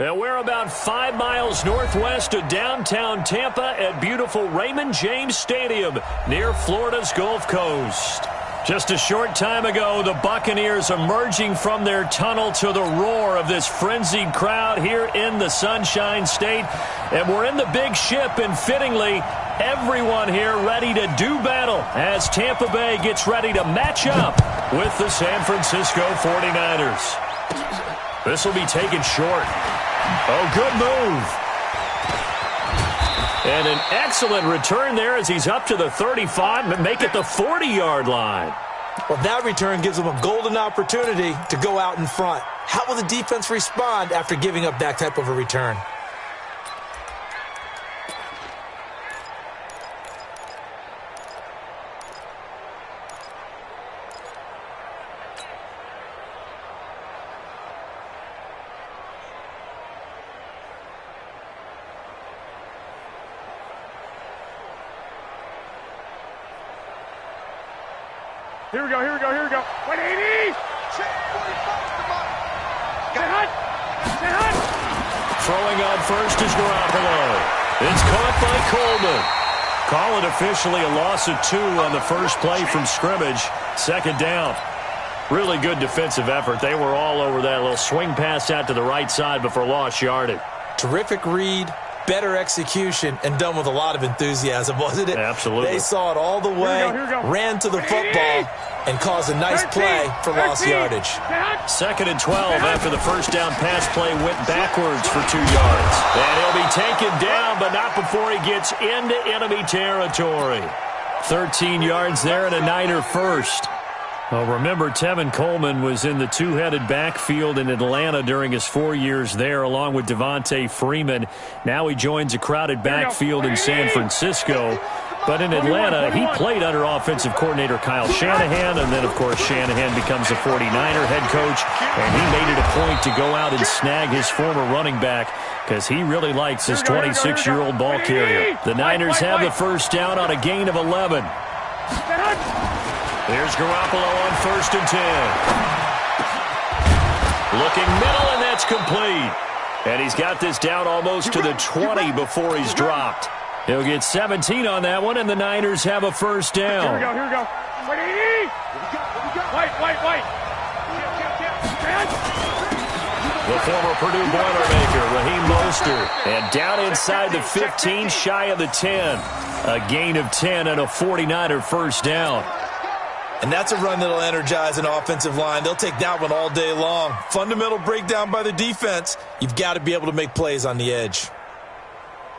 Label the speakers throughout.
Speaker 1: And we're about 5 miles northwest of downtown Tampa at beautiful Raymond James Stadium near Florida's Gulf Coast. Just a short time ago, the Buccaneers emerging from their tunnel to the roar of this frenzied crowd here in the Sunshine State. And we're in the big ship, and fittingly, everyone here ready to do battle as Tampa Bay gets ready to match up with the San Francisco 49ers. This will be taken short. Oh, good move. And an excellent return there as he's up to the 35, make it the 40-yard line.
Speaker 2: Well, that return gives them a golden opportunity to go out in front. How will the defense respond after giving up that type of a return?
Speaker 3: Here we go, here we go, here we go. 180!
Speaker 1: Throwing on first is Garoppolo. It's caught by Coleman. Call it officially a loss of 2 on the first play from scrimmage. Second down. Really good defensive effort. They were all over that little swing pass out to the right side before lost yardage.
Speaker 2: Terrific read, better execution, and done with a lot of enthusiasm, wasn't it?
Speaker 1: Absolutely.
Speaker 2: They saw it all the way, ran to the football, and caused a nice play for lost yardage.
Speaker 1: Second and 12 after the first down pass play went backwards for 2 yards. And he'll be taken down, but not before he gets into enemy territory. 13 yards there and a Niner first. Well, remember, Tevin Coleman was in the two-headed backfield in Atlanta during his 4 years there, along with Devontae Freeman. Now he joins a crowded backfield in San Francisco. But in Atlanta, he played under offensive coordinator Kyle Shanahan, and then, of course, Shanahan becomes a 49er head coach, and he made it a point to go out and snag his former running back because he really likes his 26-year-old ball carrier. The Niners have the first down on a gain of 11. There's Garoppolo on first and 10. Looking middle, and that's complete. And he's got this down almost to the 20 before he's dropped. He'll get 17 on that one, and the Niners have a first down.
Speaker 3: Here we go, here we go. 180! White.
Speaker 1: The former Purdue Boilermaker, Raheem Mostert. And down inside the 15, shy of the 10. A gain of 10 and a 49er first down.
Speaker 2: And that's a run that'll energize an offensive line. They'll take that one all day long. Fundamental breakdown by the defense. You've got to be able to make plays on the edge.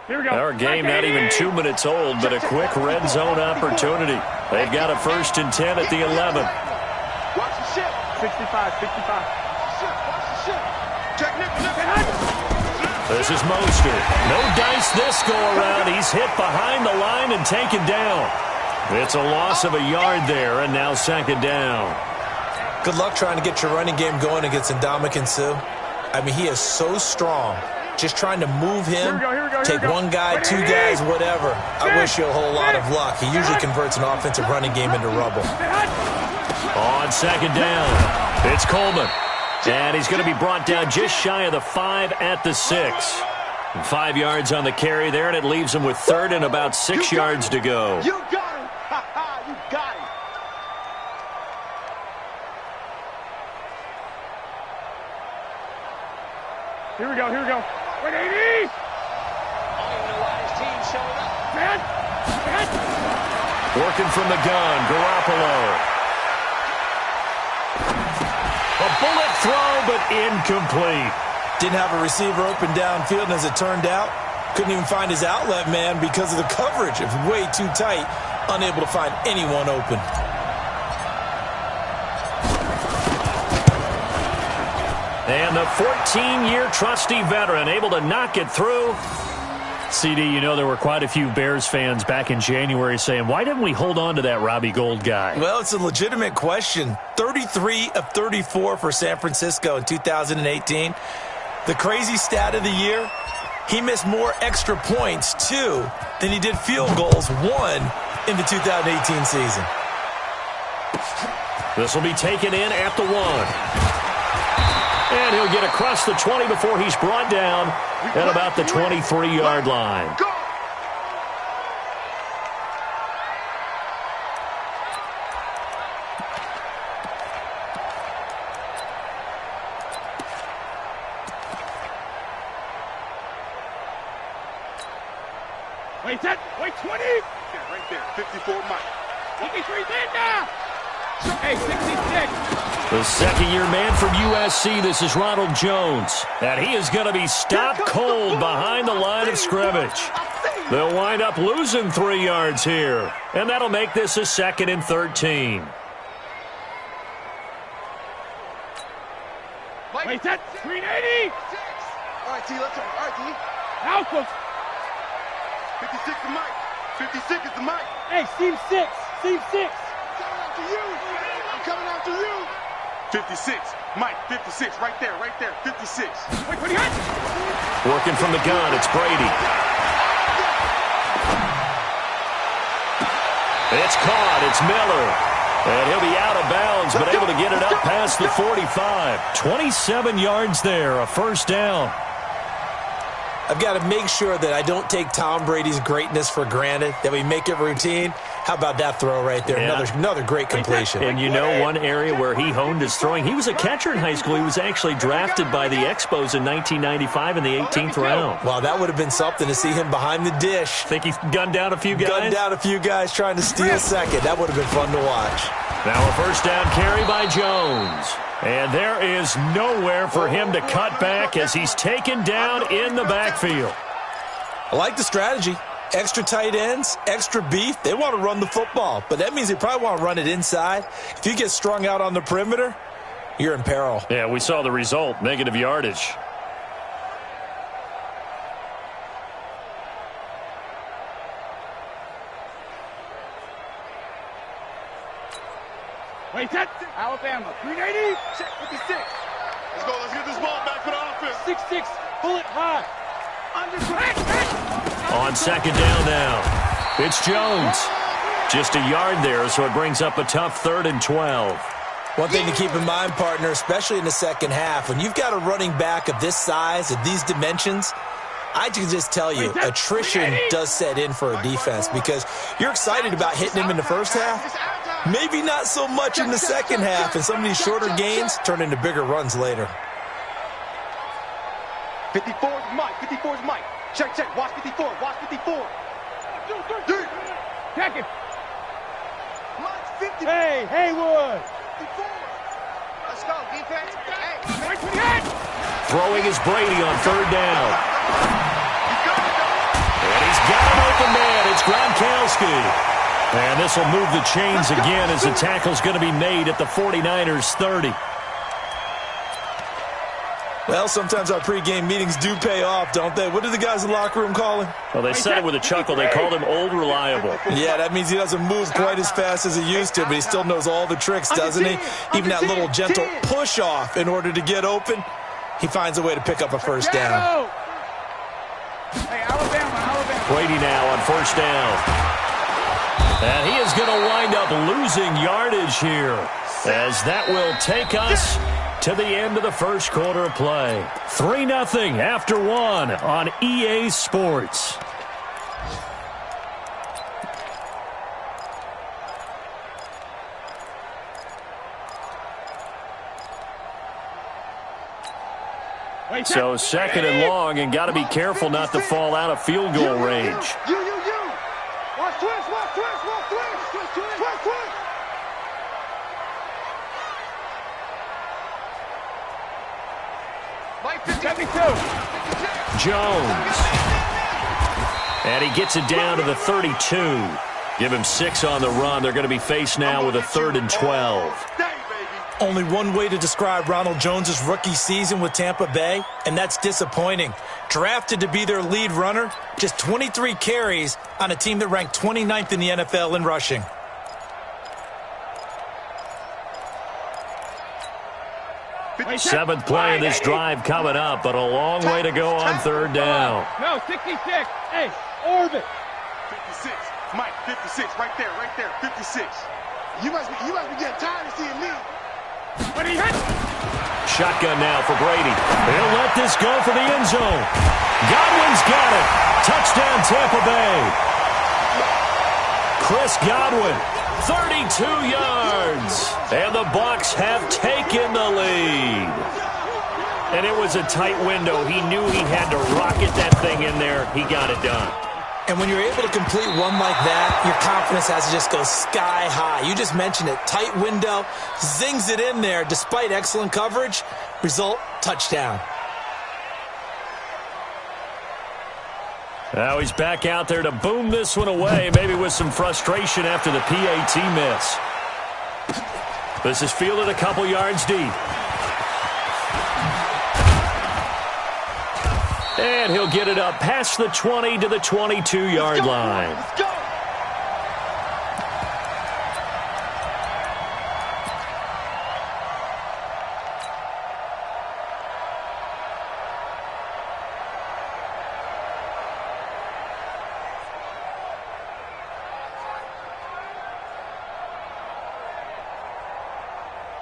Speaker 3: Here we go.
Speaker 1: Our game not even 2 minutes old, but a quick red zone opportunity. They've got a first and 10 at the 11.
Speaker 3: Watch the ship. 65.
Speaker 1: This is Mostert. No dice this go around. He's hit behind the line and taken down. It's a loss of a yard there, and now second down.
Speaker 2: Good luck trying to get your running game going against Ndamukong Suh. I mean, he is so strong. Just trying to move him, take one guy, 2 guys, whatever. I wish you a whole lot of luck. He usually converts an offensive running game into rubble.
Speaker 1: On second down, it's Coleman. And he's going to be brought down just shy of the 5 at the 6. 5 yards on the carry there, and it leaves him with third and about 6 yards to go.
Speaker 3: You got it. You got it. Here we go. 180! I don't even know why his team showed up. Man!
Speaker 1: Working from the gun, Garoppolo. A bullet throw, but incomplete.
Speaker 2: Didn't have a receiver open downfield, and as it turned out, couldn't even find his outlet man because of the coverage. It was way too tight, unable to find anyone open.
Speaker 1: And the 14-year trusty veteran able to knock it through. CD, you know there were quite a few Bears fans back in January saying, why didn't we hold on to that Robbie Gould guy?
Speaker 2: Well, it's a legitimate question. 33 of 34 for San Francisco in 2018. The crazy stat of the year, he missed more extra points, 2, than he did field goals, 1, in the 2018 season.
Speaker 1: This will be taken in at the 1. And he'll get across the 20 before he's brought down at about the 23-yard line.
Speaker 3: Wait, set. Wait, 20. Yeah, right there. 54, Mike. 53's in now. Hey, 66.
Speaker 1: The second-year man from USC, this is Ronald Jones. And he is going to be stopped cold behind the line of scrimmage. They'll wind up losing 3 yards here. And that'll make this a 2nd and 13.
Speaker 3: Wait, set. 380.
Speaker 4: All right, T, let's go. All right, T.
Speaker 3: Now, folks.
Speaker 4: 56 is Mike. 56 is the Mike.
Speaker 3: Hey, seam 6. Seam 6.
Speaker 4: Coming after you. I'm coming after you. 56. Mike, 56. Right there, right there. 56.
Speaker 3: Wait, 20 hit.
Speaker 1: Working from the gun, it's Brady. It's caught, it's Miller. And he'll be out of bounds, but able to get it up past the 45. 27 yards there, a first down.
Speaker 2: I've got to make sure that I don't take Tom Brady's greatness for granted, that we make it routine. How about that throw right there?
Speaker 1: Yeah.
Speaker 2: Another great completion.
Speaker 1: And you know one area where he honed his throwing? He was a catcher in high school. He was actually drafted by the Expos in 1995 in the 18th round.
Speaker 2: Wow, that would have been something to see him behind the dish.
Speaker 1: Think he gunned down a few guys?
Speaker 2: Gunned down a few guys trying to steal second. That would have been fun to watch.
Speaker 1: Now a first down carry by Jones. And there is nowhere for him to cut back as he's taken down in the backfield.
Speaker 2: I like the strategy. Extra tight ends, extra beef. They want to run the football, but that means they probably want to run it inside. If you get strung out on the perimeter, you're in peril.
Speaker 1: Yeah, we saw the result, negative yardage.
Speaker 3: Wait, set. Alabama. 380.
Speaker 4: 56. Let's go. Let's get this ball back for the offense.
Speaker 3: 6-6. Pull it high. Under.
Speaker 1: On second down now, it's Jones. Just a yard there, so it brings up a tough 3rd and 12.
Speaker 2: One thing to keep in mind, partner, especially in the second half, when you've got a running back of this size, of these dimensions, I can just tell you, attrition does set in for a defense because you're excited about hitting him in the first half. Maybe not so much in the second half, and some of these shorter gains turn into bigger runs later.
Speaker 4: 54 is Mike. 54 is Mike. Check, check. Watch 54. Watch 54.
Speaker 3: Check it.
Speaker 4: Mike, 50.
Speaker 3: Hey, Haywood.
Speaker 4: 54. Let's go, defense. Hey.
Speaker 3: Wait, 28.
Speaker 1: Throwing is Brady on 3rd down. And he's got an open man. It's Gronkowski. And this will move the chains again as the tackle's going to be made at the 49ers 30.
Speaker 2: Well, sometimes our pregame meetings do pay off, don't they? What do the guys in the locker room call him?
Speaker 1: Well, they said it with a chuckle. They called him Old Reliable.
Speaker 2: Yeah, that means he doesn't move quite as fast as he used to, but he still knows all the tricks, doesn't he? Even that little gentle push-off in order to get open, he finds a way to pick up a first down.
Speaker 3: Hey, Alabama.
Speaker 1: Brady now on first down. And he is going to wind up losing yardage here as that will take us to the end of the first quarter of play. 3-0 after 1 on EA Sports. So 2nd and long, and got to be careful not to fall out of field goal range.
Speaker 4: You. Watch twist. Mike, 52.
Speaker 1: Jones. And he gets it down to the 32. Give him 6 on the run. They're going to be faced now with a 3rd and 12.
Speaker 2: Only one way to describe Ronald Jones' rookie season with Tampa Bay, and that's disappointing. Drafted to be their lead runner, just 23 carries on a team that ranked 29th in the NFL in rushing.
Speaker 1: Seventh play of this drive coming up, but a long way to go on 3rd down.
Speaker 3: No, 66. Hey, orbit.
Speaker 4: 56. Mike, 56. Right there. 56. You must be getting tired of seeing me.
Speaker 3: But he hit.
Speaker 1: Shotgun now for Brady. He'll let this go for the end zone. Godwin's got it. Touchdown, Tampa Bay. Chris Godwin, 32 yards. And the Bucs have taken the lead. And it was a tight window. He knew he had to rocket that thing in there. He got it done.
Speaker 2: And when you're able to complete one like that, your confidence has to just go sky high. You just mentioned it. Tight window, zings it in there despite excellent coverage. Result, touchdown.
Speaker 1: Now he's back out there to boom this one away, maybe with some frustration after the PAT miss. This is fielded a couple yards deep. And he'll get it up past the 20 to the 22-yard line.
Speaker 4: Let's go.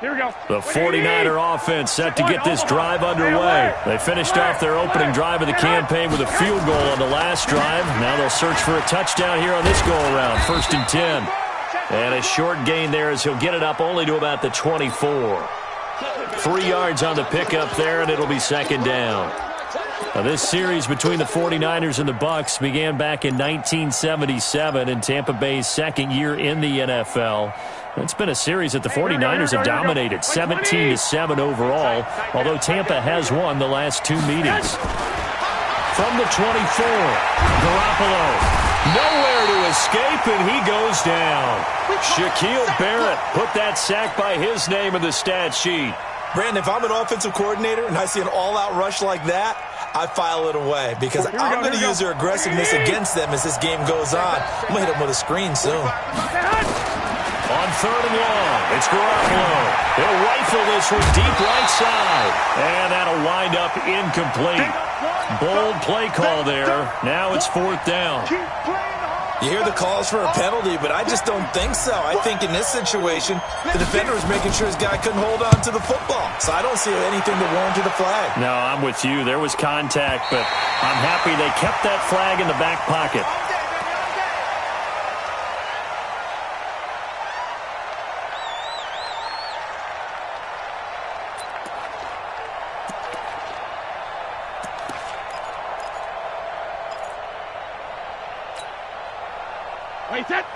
Speaker 3: Here we go.
Speaker 1: The 49er offense set to get this drive underway. They finished off their opening drive of the campaign with a field goal on the last drive. Now they'll search for a touchdown here on this go-around. 1st and 10. And a short gain there as he'll get it up only to about the 24. 3 yards on the pickup there, and it'll be 2nd down. Now, this series between the 49ers and the Bucs began back in 1977 in Tampa Bay's 2nd year in the NFL. It's been a series that the 49ers have dominated, 17-7 overall, although Tampa has won the last 2 meetings. From the 24, Garoppolo, nowhere to escape, and he goes down. Shaquille Barrett put that sack by his name in the stat sheet.
Speaker 2: Brandon, if I'm an offensive coordinator and I see an all-out rush like that, I file it away because I'm going to use their aggressiveness against them as this game goes on. I'm going to hit them with a screen soon.
Speaker 1: On 3rd and long, it's Garoppolo. He'll rifle this one deep right side. And that'll wind up incomplete. Bold play call there. Now it's 4th down.
Speaker 2: You hear the calls for a penalty, but I just don't think so. I think in this situation, the defender was making sure his guy couldn't hold on to the football. So I don't see anything that warranted a flag.
Speaker 1: No, I'm with you. There was contact, but I'm happy they kept that flag in the back pocket.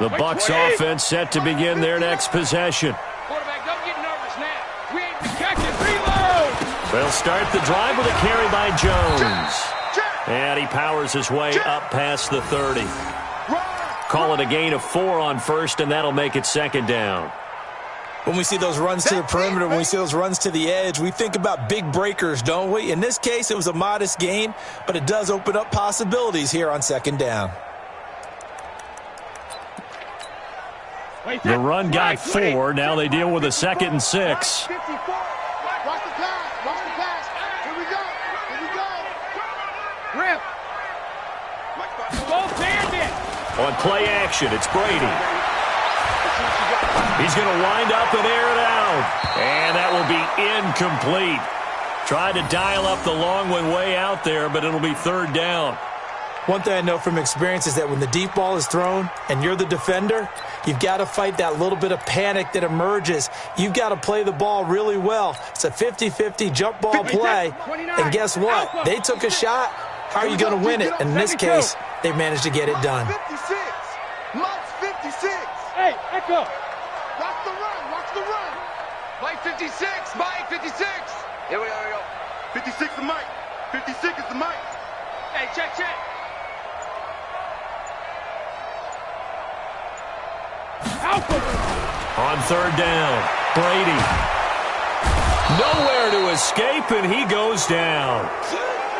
Speaker 1: The Bucs offense set to begin their next possession.
Speaker 3: Quarterback, don't get nervous now. We ain't protected. Reload.
Speaker 1: They'll start the drive with a carry by Jones. And he powers his way up past the 30. Call it a gain of 4 on 1st, and that'll make it 2nd down.
Speaker 2: When we see those runs to the perimeter, when we see those runs to the edge, we think about big breakers, don't we? In this case, it was a modest gain, but it does open up possibilities here on 2nd down.
Speaker 1: The run got 4. Now they deal with a 2nd and 6.
Speaker 4: Watch the pass. Watch the pass. Here we go. Here we go.
Speaker 3: Rip. Both bandit.
Speaker 1: On play action, it's Brady. He's going to wind up and air it out. And that will be incomplete. Tried to dial up the long one way out there, but it'll be 3rd down.
Speaker 2: One thing I know from experience is that when the deep ball is thrown and you're the defender, you've got to fight that little bit of panic that emerges. You've got to play the ball really well. It's a 50-50 jump ball play. And guess what? They took a shot. How are you going to win it? And in this case, they managed to get it done.
Speaker 4: 56. Mike's 56.
Speaker 3: Hey, Echo.
Speaker 4: Watch the run. Watch the run.
Speaker 3: Mike 56. Mike 56. Here we go.
Speaker 4: 56 is Mike. 56 is the Mike.
Speaker 3: Hey, check.
Speaker 1: On 3rd down, Brady. Nowhere to escape, and he goes down.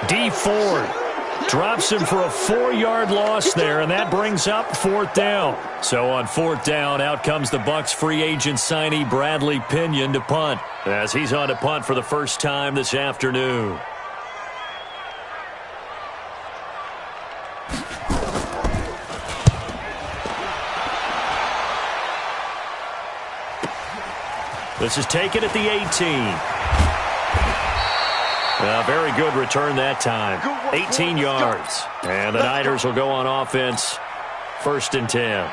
Speaker 1: D Ford drops him for a 4-yard loss there, and that brings up 4th down. So on 4th down, out comes the Bucs free agent signee Bradley Pinion to punt, as he's on to punt for the first time this afternoon. This is taken at the 18. Very good return that time. 18 yards. And the Niners will go on offense. 1st and 10.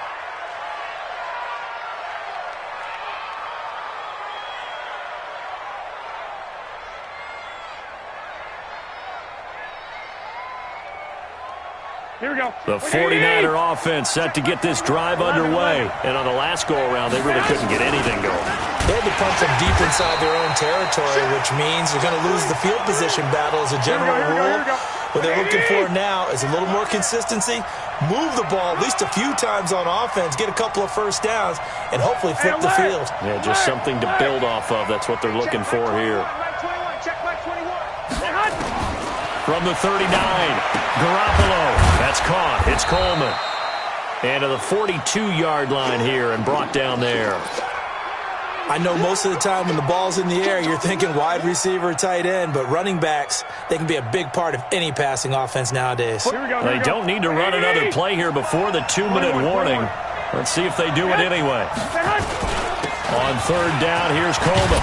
Speaker 3: Here we go.
Speaker 1: The 49er offense set to get this drive underway. And on the last go-around, they really couldn't get anything going.
Speaker 2: They had to punch them deep inside their own territory, which means you're going to lose the field position battle as a general rule. What they're looking for now is a little more consistency, move the ball at least a few times on offense, get a couple of first downs, and hopefully flip the field.
Speaker 1: Yeah, just something to build off of. That's what they're looking for here. From the 39, Garoppolo. That's caught. It's Coleman. And to the 42-yard line here and brought down there.
Speaker 2: I know most of the time when the ball's in the air, you're thinking wide receiver, tight end, but running backs, they can be a big part of any passing offense nowadays.
Speaker 1: They don't need to run another play here before the 2-minute warning. Let's see if they do it anyway. On 3rd down, here's Coleman.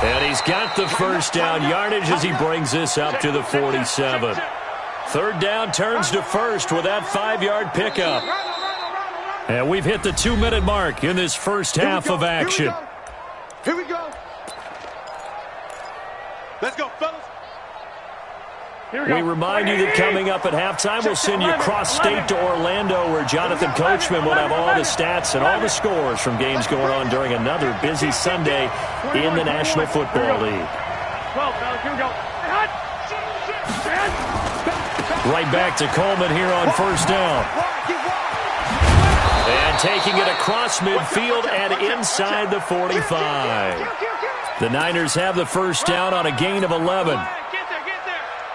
Speaker 1: And he's got the first down yardage as he brings this up to the 47. 3rd down turns to 1st with that 5-yard pickup. And we've hit the 2-minute mark in this first half of action.
Speaker 4: Here we go. Let's go, fellas.
Speaker 1: We remind you that coming up at halftime, we'll send you cross-state to Orlando, where Jonathan Coachman will have all the stats and all the scores from games going on during another busy Sunday in the National Football League.
Speaker 3: 12, fellas. Here we go.
Speaker 1: Right back to Coleman here on 1st down. And taking it across midfield and inside the 45. The Niners have the first down on a gain of 11.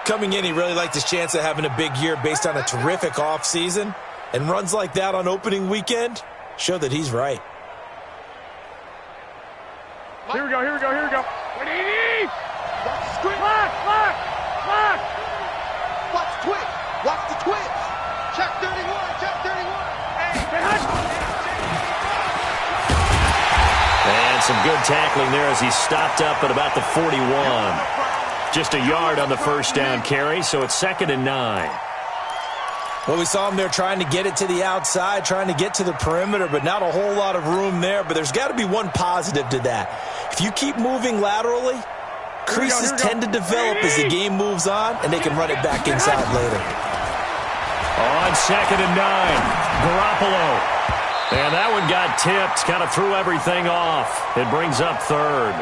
Speaker 2: Coming in, he really liked his chance of having a big year based on a terrific offseason. And runs like that on opening weekend show that he's right.
Speaker 3: Here we go, here we go, here we go.
Speaker 4: Watch the twitch. Watch the twitch. Check 31. Check 31.
Speaker 1: And some good tackling there as he stopped up at about the 41. Just a yard on the first down carry, so it's 2nd and 9.
Speaker 2: Well, we saw him there trying to get it to the outside, trying to get to the perimeter, but not a whole lot of room there. But there's got to be one positive to that. If you keep moving laterally, creases tend to develop as the game moves on, and they can run it back inside later.
Speaker 1: On 2nd and 9, Garoppolo. And that one got tipped, kind of threw everything off. It brings up 3rd.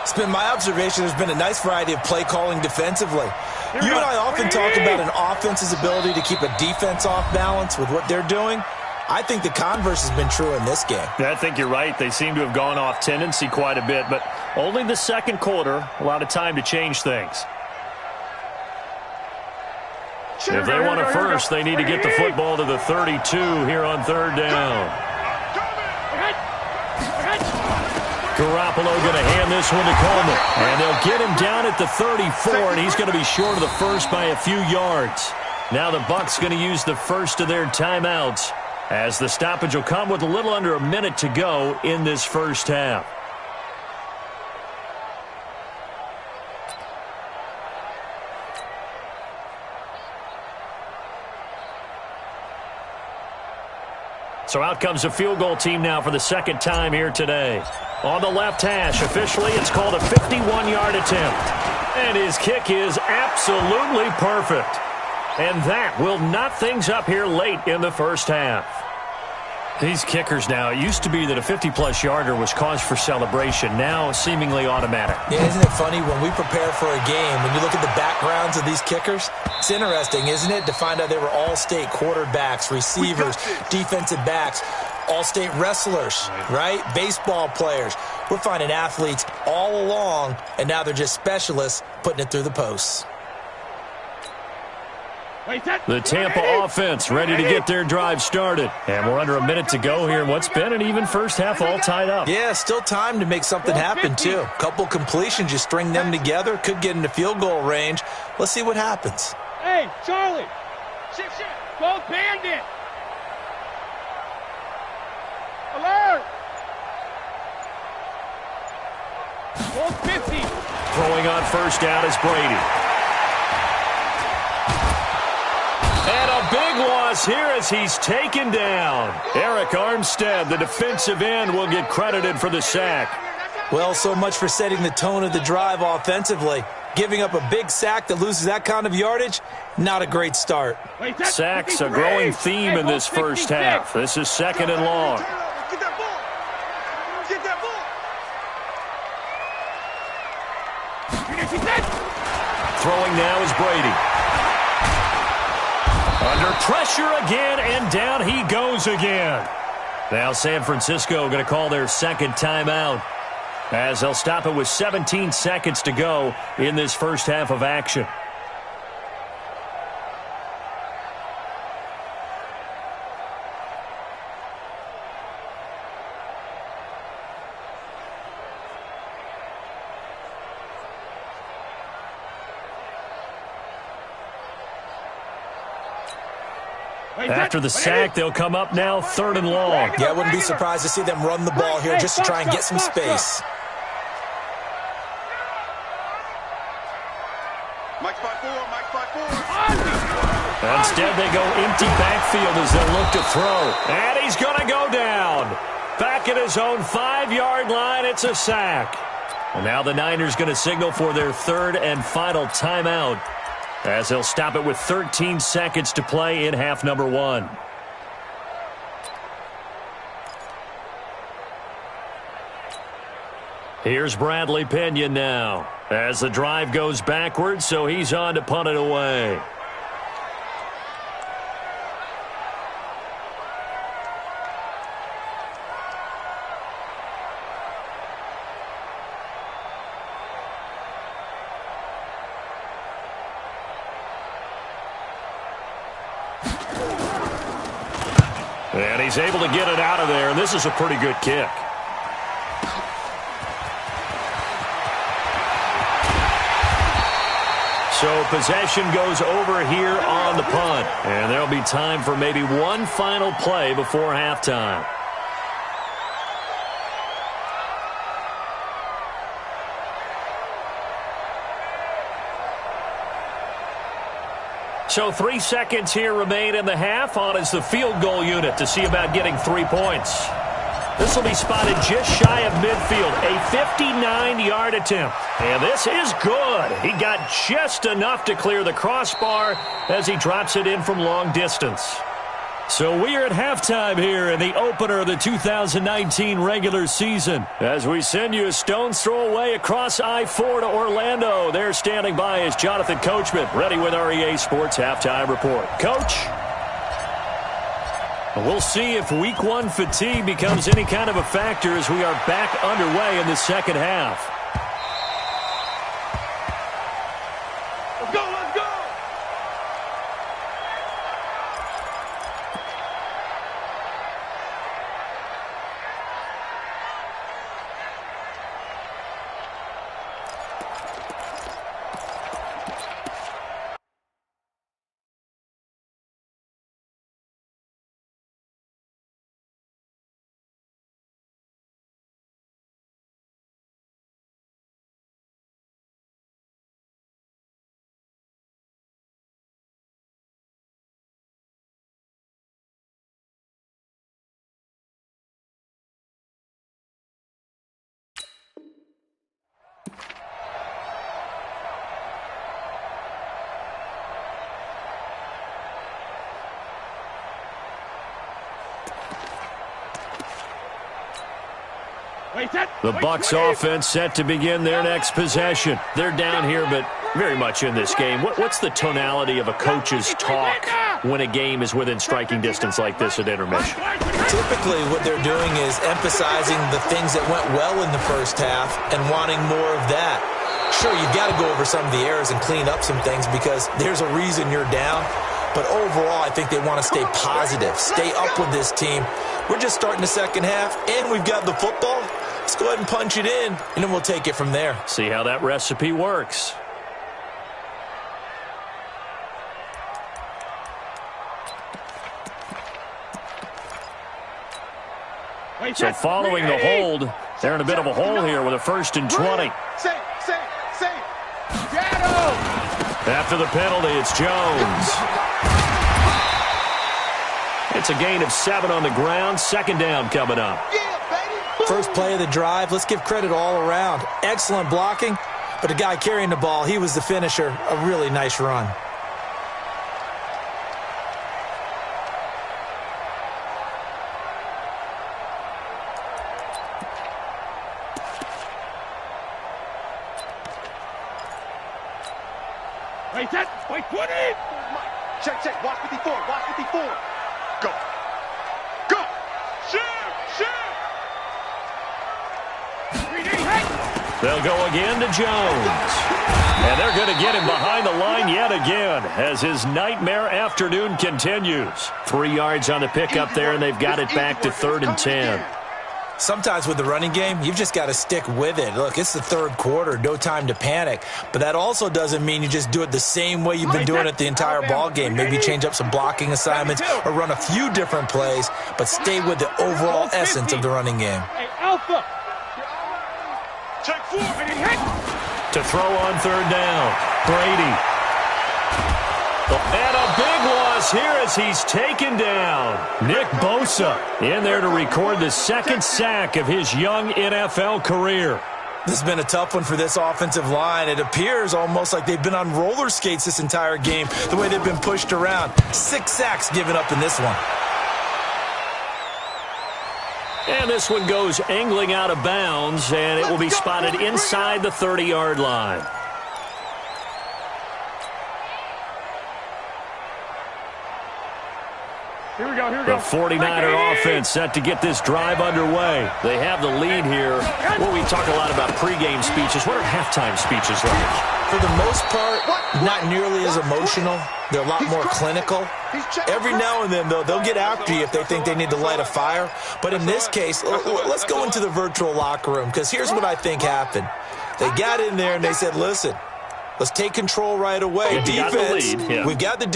Speaker 2: It's been my observation there's been a nice variety of play calling defensively. You and I often talk about an offense's ability to keep a defense off balance with what they're doing. I think the converse has been true in this game.
Speaker 1: Yeah, I think you're right. They seem to have gone off tendency quite a bit, but only the 2nd quarter, a lot of time to change things. If they want a first, they need to get the football to the 32 here on 3rd down. Garoppolo going to hand this one to Coleman. And they'll get him down at the 34, and he's going to be short of the first by a few yards. Now the Bucs going to use the first of their timeouts, as the stoppage will come with a little under a minute to go in this first half. So out comes the field goal team now for the 2nd time here today. On the left hash, officially it's called a 51-yard attempt. And his kick is absolutely perfect. And that will knot things up here late in the first half. These kickers now, it used to be that a 50-plus yarder was cause for celebration. Now seemingly automatic.
Speaker 2: Yeah, isn't it funny when we prepare for a game, when you look at the backgrounds of these kickers, it's interesting, isn't it, to find out they were all-state quarterbacks, receivers, defensive backs, all-state wrestlers, right? Baseball players. We're finding athletes all along, and now they're just specialists putting it through the posts.
Speaker 1: The Tampa offense ready to get their drive started. And we're under a minute to go here in what's been an even first half, all tied up.
Speaker 2: Yeah, still time to make something happen, too. Couple completions, you string them together, could get into field goal range. Let's see what happens.
Speaker 3: Hey, Charlie. Both bandit. Alert. Both 50.
Speaker 1: Throwing on first down is Brady. And a big loss here as he's taken down. Eric Armstead, the defensive end, will get credited for the sack.
Speaker 2: Well, so much for setting the tone of the drive offensively. Giving up a big sack that loses that kind of yardage, not a great start.
Speaker 1: Sacks a growing theme in this first half. This is second and long.
Speaker 4: Get that ball. Get that ball.
Speaker 1: Throwing now is Brady. Under pressure again, and down he goes again. Now San Francisco going to call their second timeout, as they'll stop it with 17 seconds to go in this first half of action. After the sack, they'll come up now third and long.
Speaker 2: Yeah, I wouldn't be surprised to see them run the ball here just to try and get some space.
Speaker 4: Mike's 5-4, Mike's 5-4.
Speaker 1: Instead, they go empty backfield as they look to throw. And he's going to go down. Back at his own 5-yard line, it's a sack. And now the Niners going to signal for their third and final timeout, as they'll stop it with 13 seconds to play in half number one. Here's Bradley Pinion now, as the drive goes backwards, so he's on to punt it away. And he's able to get it out of there, and this is a pretty good kick. So possession goes over here on the punt, and there'll be time for maybe one final play before halftime. So 3 seconds here remain in the half. On is the field goal unit to see about getting 3 points. This will be spotted just shy of midfield, a 59-yard attempt. And this is good. He got just enough to clear the crossbar as he drops it in from long distance. So we are at halftime here in the opener of the 2019 regular season, as we send you a stone's throw away across I-4 to Orlando. There standing by is Jonathan Coachman, ready with our EA Sports Halftime Report. Coach? We'll see if week one fatigue becomes any kind of a factor as we are back underway in the second half.
Speaker 4: Let's go, let's go.
Speaker 1: The Bucs offense set to begin their next possession. They're down here, but very much in this game. What's the tonality of a coach's talk when a game is within striking distance like this at intermission?
Speaker 2: Typically, what they're doing is emphasizing the things that went well in the first half and wanting more of that. Sure, you've got to go over some of the errors and clean up some things because there's a reason you're down. But overall, I think they want to stay positive, stay up with this team. We're just starting the second half, and we've got the football. Let's go ahead and punch it in, and then we'll take it from there.
Speaker 1: See how that recipe works. So following the hold, they're in a bit of a hole here with a 1st and 20.
Speaker 4: Say.
Speaker 1: After the penalty, it's Jones. It's a gain of 7 on the ground. Second down coming up.
Speaker 2: First play of the drive. Let's give credit all around. Excellent blocking, but the guy carrying the ball, he was the finisher. A really nice run.
Speaker 3: Wait, set. Wait, 20.
Speaker 4: Check, check. Watch 54. Watch 54. Go. Go. Shoot. Shoot.
Speaker 1: They'll go again to Jones. And they're going to get him behind the line yet again as his nightmare afternoon continues. 3 yards on the pickup there, and they've got it back to 3rd and 10.
Speaker 2: Sometimes with the running game, you've just got to stick with it. Look, it's the 3rd quarter, no time to panic. But that also doesn't mean you just do it the same way you've been doing it the entire ball game. Maybe change up some blocking assignments or run a few different plays, but stay with the overall essence of the running game.
Speaker 3: Hey, Alpha.
Speaker 4: Check 4.
Speaker 1: To throw on 3rd down, Brady. And a big loss here as he's taken down. Nick Bosa in there to record the 2nd sack of his young NFL career.
Speaker 2: This has been a tough one for this offensive line. It appears almost like they've been on roller skates this entire game, the way they've been pushed around. 6 sacks given up in this one.
Speaker 1: And this one goes angling out of bounds, and it will be spotted inside the 30-yard line.
Speaker 3: Here we go, here we
Speaker 1: The
Speaker 3: go.
Speaker 1: 49er offense set to get this drive underway. They have the lead here. Well, we talk a lot about pregame speeches. What are halftime speeches like?
Speaker 2: For the most part, not nearly as emotional. They're a lot more clinical. Every now and then, though, they'll get after you if they think they need to light a fire. But in this case, let's go into the virtual locker room, because here's what I think happened. They got in there and they said, listen, let's take control right away. Defense, we've got the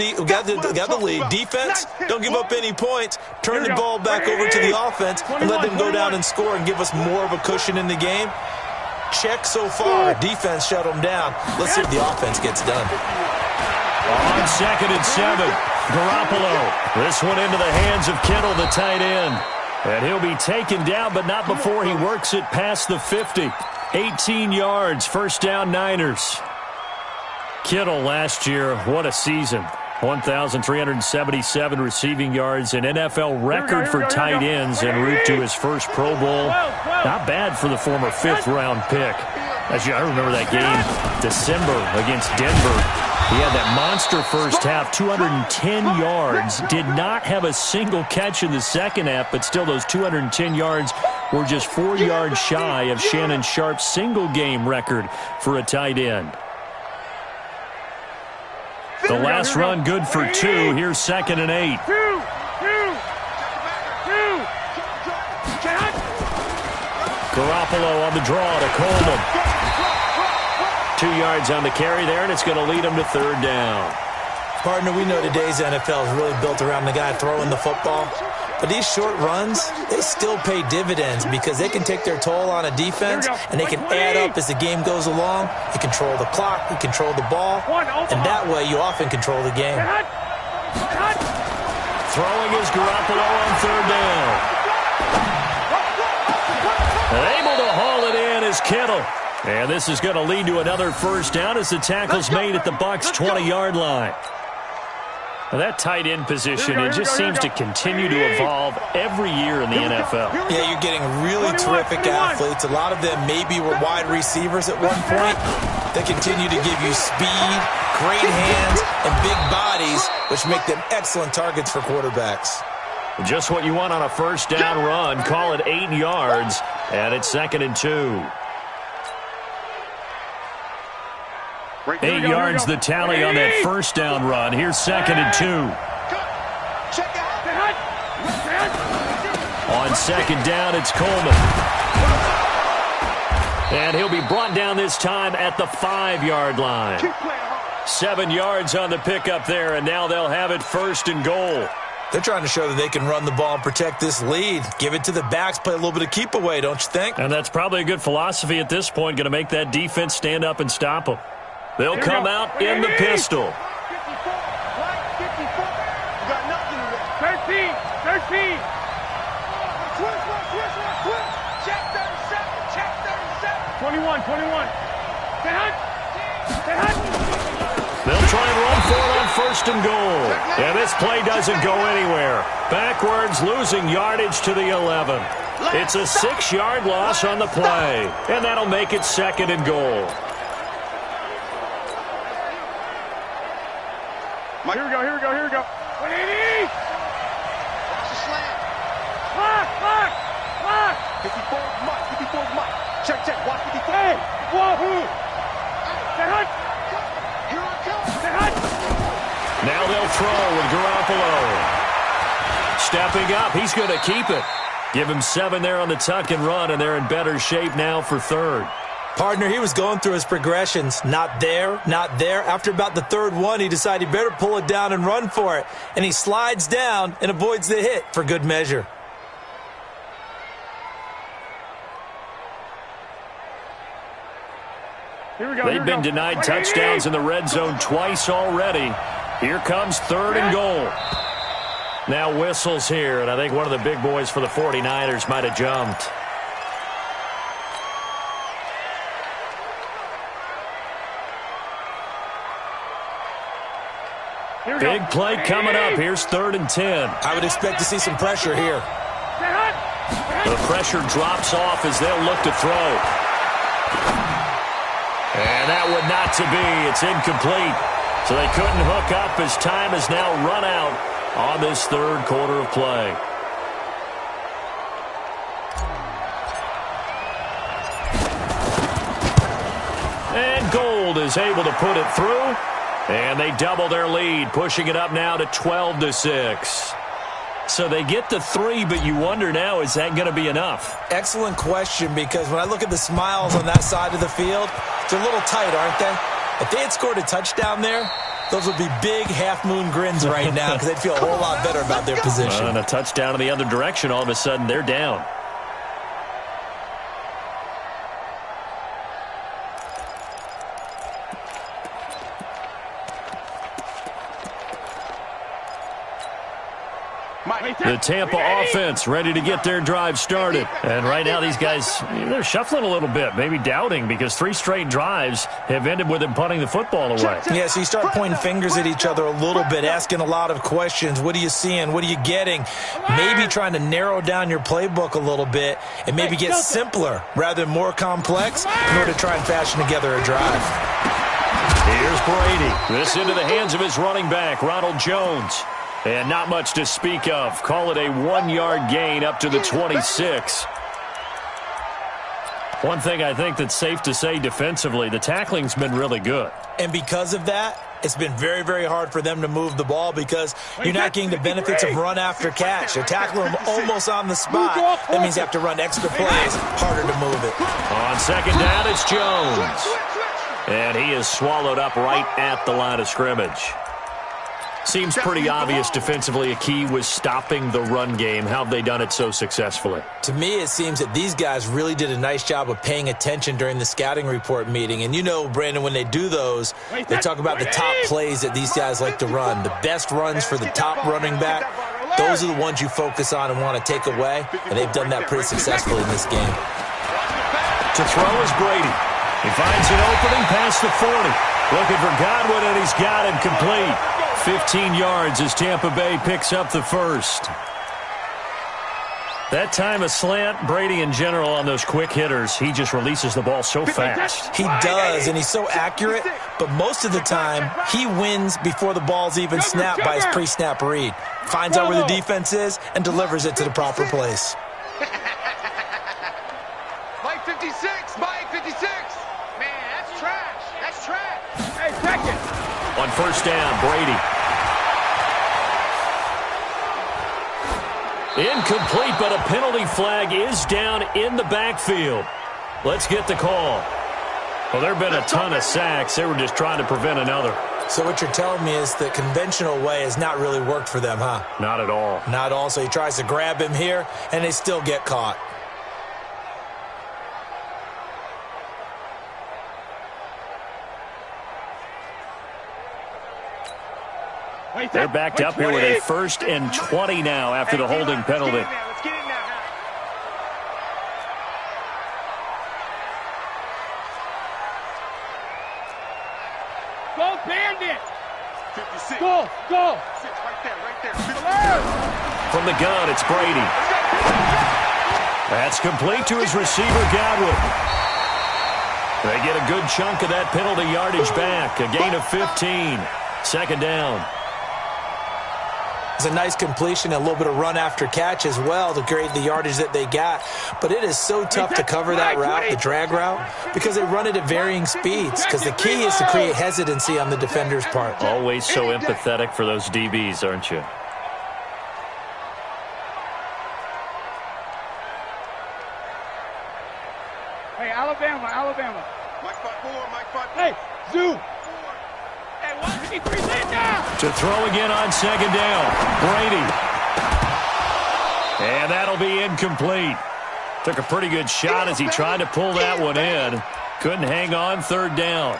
Speaker 2: lead. Defense, don't give up any points. Turn the ball back over to the offense and let them go down and score and give us more of a cushion in the game. Check so far. Defense shut them down. Let's see if the offense gets done.
Speaker 1: On 2nd and 7, Garoppolo. This one into the hands of Kittle, the tight end. And he'll be taken down, but not before he works it past the 50. 18 yards, first down Niners. Kittle last year, what a season. 1,377 receiving yards, an NFL record for tight ends en route to his first Pro Bowl. Not bad for the former 5th-round pick. I remember that game, December against Denver. He had that monster first half, 210 yards. Did not have a single catch in the second half, but still those 210 yards were just 4 yards shy of Shannon Sharp's single-game record for a tight end. The last run good for 2. Here's 2nd and 8. Garoppolo on the draw to Coleman. 2 yards on the carry there, and it's going to lead him to 3rd down.
Speaker 2: Partner, we know today's NFL is really built around the guy throwing the football. But these short runs, they still pay dividends because they can take their toll on a defense, and they can add up as the game goes along. You control the clock, you control the ball, and that way you often control the game.
Speaker 1: Throwing is Garoppolo on 3rd down. Able to haul it in is Kittle. And this is going to lead to another first down as the tackle's made at the Bucs' 20-yard line. Well, that tight end position, it just seems to continue to evolve every year in the NFL.
Speaker 2: Yeah, you're getting really terrific athletes. A lot of them maybe were wide receivers at one point. They continue to give you speed, great hands, and big bodies, which make them excellent targets for quarterbacks.
Speaker 1: Just what you want on a first down run. Call it 8 yards, and it's 2nd and 2. 8 yards the tally on that first down run. Here's 2nd and 2. On 2nd down, it's Coleman. And he'll be brought down this time at the 5-yard line. 7 yards on the pickup there, and now they'll have it 1st and goal.
Speaker 2: They're trying to show that they can run the ball and protect this lead. Give it to the backs, play a little bit of keep away, don't you think?
Speaker 1: And that's probably a good philosophy at this point, going to make that defense stand up and stop them. They'll come out in the pistol.
Speaker 4: 54, right, 54. You got nothing to do.
Speaker 3: 13.
Speaker 4: Switch. Check 37.
Speaker 3: 21. Stay hot.
Speaker 1: They'll try and run for it on first and goal. And this play doesn't go anywhere. Backwards, losing yardage to the 11. It's a 6-yard loss on the play. And that'll make it second and goal.
Speaker 3: Here we go. 180.
Speaker 4: Watch the slant.
Speaker 3: Lock.
Speaker 4: 54 Mike. Check. Watch 54.
Speaker 3: Hey, wahoo. Stay hot.
Speaker 4: Here I come.
Speaker 3: Stay hot.
Speaker 1: Now they'll throw with Garoppolo. Stepping up, he's going to keep it. Give him 7 there on the tuck and run, and they're in better shape now for third.
Speaker 2: Partner, he was going through his progressions. Not there. After about the third one, he decided he better pull it down and run for it. And he slides down and avoids the hit for good measure.
Speaker 1: They've been denied touchdowns in the red zone twice already. Here comes third and goal. Now whistles here, and I think one of the big boys for the 49ers might have jumped. Big play coming up. Here's 3rd and 10.
Speaker 2: I would expect to see some pressure here.
Speaker 1: The pressure drops off as they'll look to throw. And that would not to be. It's incomplete. So they couldn't hook up as time has now run out on this third quarter of play. And Gold is able to put it through. And they double their lead, pushing it up now to 12-6. So they get the 3, but you wonder now, is that going to be enough?
Speaker 2: Excellent question, because when I look at the smiles on that side of the field, they're a little tight, aren't they? If they had scored a touchdown there, those would be big half-moon grins right now because they'd feel a whole lot better about their position.
Speaker 1: And a touchdown in the other direction, all of a sudden they're down. The Tampa offense ready to get their drive started. And right now these guys, they're shuffling a little bit, maybe doubting, because 3 straight drives have ended with them punting the football away.
Speaker 2: Yeah, so you start pointing fingers at each other a little bit, asking a lot of questions. What are you seeing? What are you getting? Maybe trying to narrow down your playbook a little bit and maybe get simpler rather than more complex in order to try and fashion together a drive.
Speaker 1: Here's Brady. This into the hands of his running back, Ronald Jones. And not much to speak of. Call it a 1-yard gain up to the 26. One thing I think that's safe to say defensively, the tackling's been really good.
Speaker 2: And because of that, it's been very, very hard for them to move the ball because you're not getting the benefits of run after catch. They're tackling them almost on the spot. That means you have to run extra plays, harder to move it.
Speaker 1: On second down, it's Jones. And he is swallowed up right at the line of scrimmage. Seems pretty obvious defensively a key was stopping the run game. How have they done it so successfully?
Speaker 2: To me, it seems that these guys really did a nice job of paying attention during the scouting report meeting. And you know, Brandon, when they do those, they talk about the top plays that these guys like to run. The best runs for the top running back, those are the ones you focus on and want to take away. And they've done that pretty successfully in this game.
Speaker 1: To throw is Brady. He finds an opening past the 40. Looking for Godwin, and he's got him complete. 15 yards as Tampa Bay picks up the first. That time a slant, Brady in general on those quick hitters, he just releases the ball so fast.
Speaker 2: He does, and he's so accurate, but most of the time he wins before the ball's even snapped by his pre-snap read. Finds out where the defense is and delivers it to the proper place.
Speaker 4: Mike 56, Mike 56. Man, that's trash. That's trash.
Speaker 3: Hey, second.
Speaker 1: On first down, Brady. Incomplete, but a penalty flag is down in the backfield. Let's get the call. Well, there have been a ton of sacks. They were just trying to prevent another.
Speaker 2: So what you're telling me is the conventional way has not really worked for them, huh?
Speaker 1: Not at all.
Speaker 2: Not at all. So he tries to grab him here, and they still get caught.
Speaker 1: They're backed up here with a 1st and 20 now after the holding penalty.
Speaker 3: Let's get it now. Go, Bandit!
Speaker 4: 56.
Speaker 3: Go!
Speaker 4: 6 right there.
Speaker 1: From the gun, it's Brady. That's complete to his receiver, Godwin. They get a good chunk of that penalty yardage back. A gain of 15. 2nd down.
Speaker 2: It's a nice completion, a little bit of run after catch as well to create the yardage that they got. But it is so tough to cover that route, the drag route, because they run it at varying speeds. Because the key is to create hesitancy on the defender's part.
Speaker 1: Always so empathetic for those DBs, aren't you?
Speaker 3: Hey, Alabama.
Speaker 4: Mike 5-4, Mike 5-4.
Speaker 3: Hey, Zoo. Hey, 153, Linda!
Speaker 1: To throw again on 2nd down. Brady. And that'll be incomplete. Took a pretty good shot as he tried to pull that one in. Couldn't hang on. 3rd down.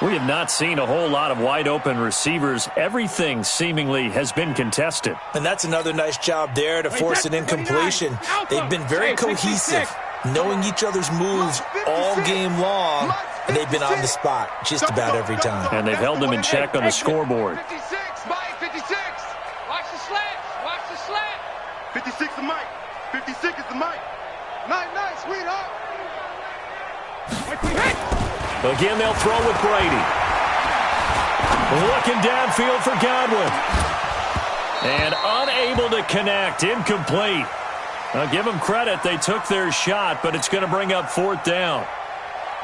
Speaker 1: We have not seen a whole lot of wide-open receivers. Everything seemingly has been contested.
Speaker 2: And that's another nice job there to force an incompletion. They've been very cohesive, knowing each other's moves all game long, and they've been on the spot just about every time.
Speaker 1: And they've held them in check on the scoreboard.
Speaker 4: 56, Mike, 56.
Speaker 3: Watch the slant.
Speaker 4: 56 is Mike. 56 is the Mike. Nice, sweetheart.
Speaker 1: Again, they'll throw with Brady. Looking downfield for Godwin. And unable to connect. Incomplete. I'll give them credit. They took their shot, but it's going to bring up 4th down.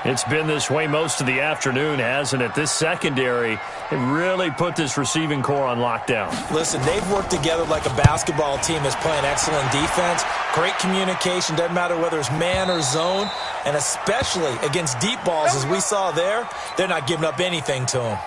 Speaker 1: It's been this way most of the afternoon, hasn't it? This secondary, it really put this receiving core on lockdown.
Speaker 2: Listen, they've worked together like a basketball team that's playing excellent defense. Great communication, doesn't matter whether it's man or zone. And especially against deep balls, as we saw there, they're not giving up anything to them.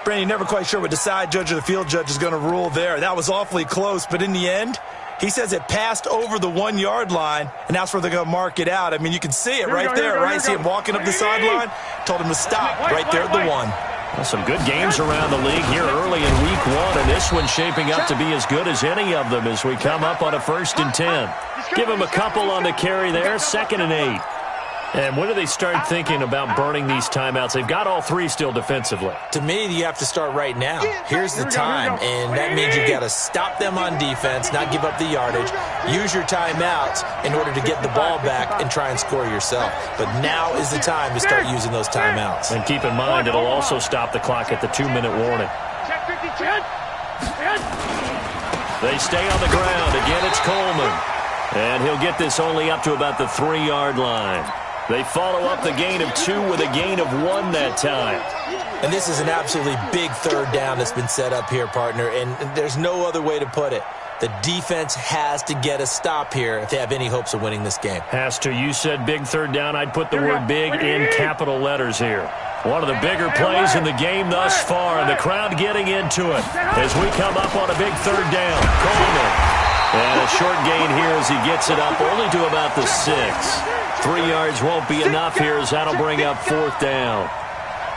Speaker 2: Brandon, you're never quite sure what the side judge or the field judge is going to rule there. That was awfully close, but in the end, he says it passed over the 1-yard line, and that's where they're going to mark it out. I mean, you can see it right there, right? See him walking up the sideline? Told him to stop right there at the 1.
Speaker 1: Well, some good games around the league here early in week 1, and this one's shaping up to be as good as any of them as we come up on a 1st and 10. Give him a couple on the carry there, 2nd and 8. And when do they start thinking about burning these timeouts? They've got all 3 still defensively.
Speaker 2: To me, you have to start right now. Here's the time, and that means you've got to stop them on defense, not give up the yardage, use your timeouts in order to get the ball back and try and score yourself. But now is the time to start using those timeouts.
Speaker 1: And keep in mind, it'll also stop the clock at the 2-minute warning. They stay on the ground. Again, it's Coleman. And he'll get this only up to about the 3-yard line. They follow up the gain of 2 with a gain of 1 that time.
Speaker 2: And this is an absolutely big 3rd down that's been set up here, partner, and there's no other way to put it. The defense has to get a stop here if they have any hopes of winning this game.
Speaker 1: Has to. You said big 3rd down. I'd put the word big in capital letters here. One of the bigger plays in the game thus far, and the crowd getting into it as we come up on a big 3rd down. Coleman. And a short gain here as he gets it up only to about the 6. 3 yards won't be enough here as that'll bring up 4th down.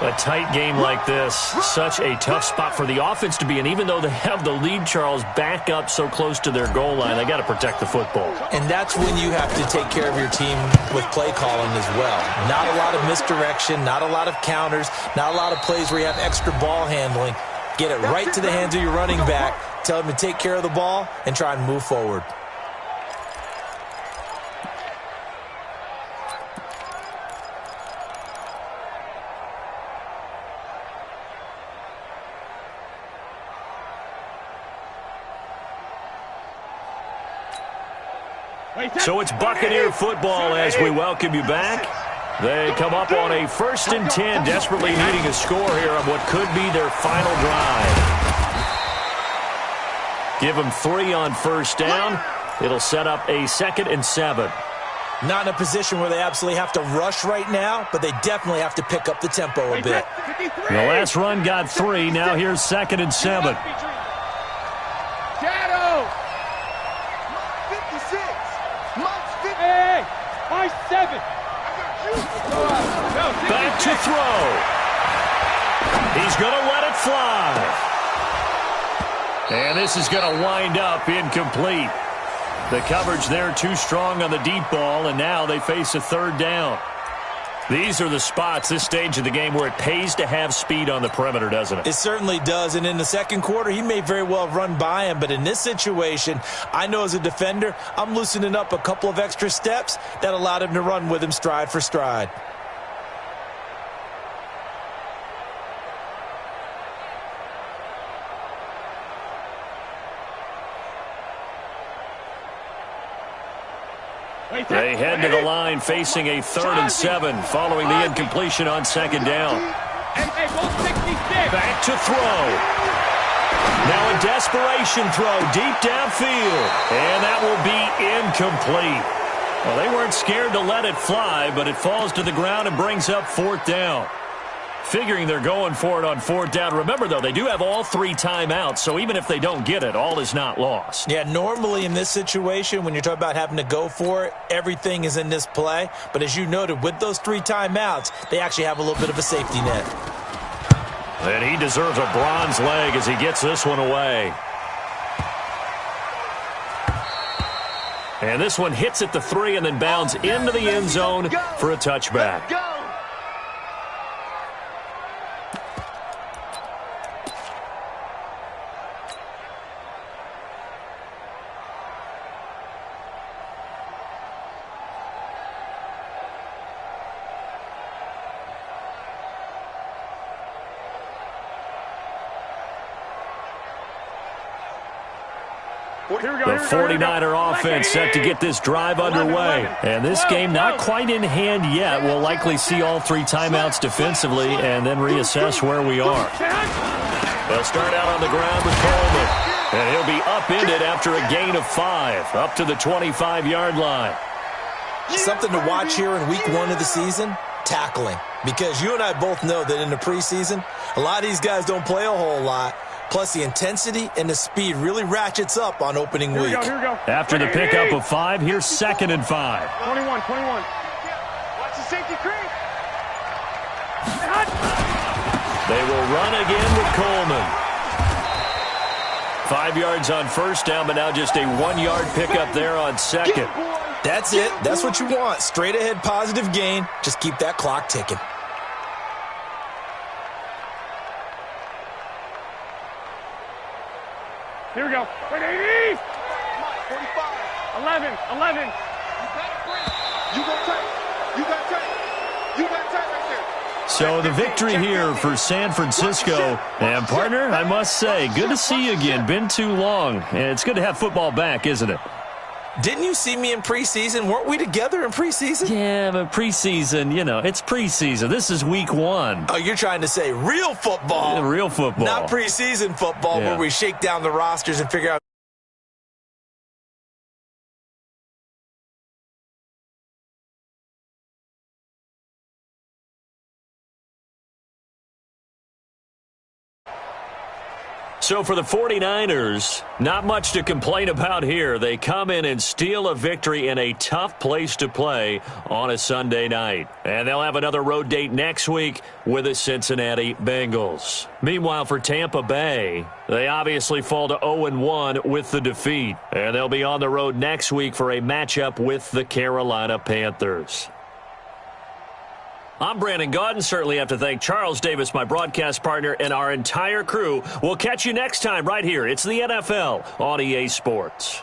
Speaker 1: A tight game like this, such a tough spot for the offense to be in. Even though they have the lead, Charles, back up so close to their goal line, they got to protect the football.
Speaker 2: And that's when you have to take care of your team with play calling as well. Not a lot of misdirection, not a lot of counters, not a lot of plays where you have extra ball handling. Get it right to the hands of your running back, tell him to take care of the ball, and try and move forward.
Speaker 1: So it's Buccaneer football as we welcome you back. They come up on a 1st and 10, desperately needing a score here on what could be their final drive. Give them 3 on 1st down. It'll set up a 2nd and 7.
Speaker 2: Not in a position where they absolutely have to rush right now, but they definitely have to pick up the tempo a bit.
Speaker 1: The last run got 3. Now here's 2nd and 7.
Speaker 3: Shadow!
Speaker 4: 56! Mike's 50!
Speaker 3: Hey! Mike's 7!
Speaker 1: Back to throw. He's going to let it fly. And this is going to wind up incomplete. The coverage there too strong on the deep ball, and now they face a third down. These are the spots, this stage of the game, where it pays to have speed on the perimeter, doesn't it?
Speaker 2: It certainly does, and in the second quarter, he may very well run by him, but in this situation, I know as a defender, I'm loosening up a couple of extra steps that allowed him to run with him stride for stride.
Speaker 1: They head to the line facing a 3rd and 7 following the incompletion on second down. Back to throw. Now a desperation throw deep downfield. And that will be incomplete. Well, they weren't scared to let it fly, but it falls to the ground and brings up 4th down. Figuring they're going for it on 4th down. Remember, though, they do have all 3 timeouts, so even if they don't get it, all is not lost.
Speaker 2: Yeah, normally in this situation, when you're talking about having to go for it, everything is in this play. But as you noted, with those 3 timeouts, they actually have a little bit of a safety net.
Speaker 1: And he deserves a bronze leg as he gets this one away. And this one hits at the 3 and then bounds into the end zone for a touchback. The 49er offense set to get this drive underway. And this game not quite in hand yet. We'll likely see all 3 timeouts defensively and then reassess where we are. They'll start out on the ground with Coleman. And he'll be upended after a gain of 5, up to the 25-yard line.
Speaker 2: Something to watch here in week 1 of the season, tackling. Because you and I both know that in the preseason, a lot of these guys don't play a whole lot. Plus, the intensity and the speed really ratchets up on opening week.
Speaker 3: Here we go.
Speaker 1: After the pickup of 5, here's 2nd and 5.
Speaker 3: 21.
Speaker 4: Watch the safety creep.
Speaker 1: They will run again with Coleman. 5 yards on 1st down, but now just a 1-yard pickup there on 2nd.
Speaker 2: That's it. That's what you want. Straight ahead positive gain. Just keep that clock ticking.
Speaker 3: Here we go. Wait, 80.
Speaker 4: 45.
Speaker 3: 11.
Speaker 4: You got tight. You got tight. You got tight right there.
Speaker 1: So the victory here for San Francisco. And, partner, I must say, good to see you again. Been too long. And it's good to have football back, isn't it?
Speaker 2: Didn't you see me in preseason? Weren't we together in preseason?
Speaker 1: Yeah, but preseason, it's preseason. This is week 1.
Speaker 2: Oh, you're trying to say real football.
Speaker 1: Yeah, real football.
Speaker 2: Not preseason football where we shake down the rosters and figure out.
Speaker 1: So for the 49ers, not much to complain about here. They come in and steal a victory in a tough place to play on a Sunday night. And they'll have another road date next week with the Cincinnati Bengals. Meanwhile, for Tampa Bay, they obviously fall to 0-1 with the defeat. And they'll be on the road next week for a matchup with the Carolina Panthers. I'm Brandon Gaudin. Certainly have to thank Charles Davis, my broadcast partner, and our entire crew. We'll catch you next time right here. It's the NFL on EA Sports.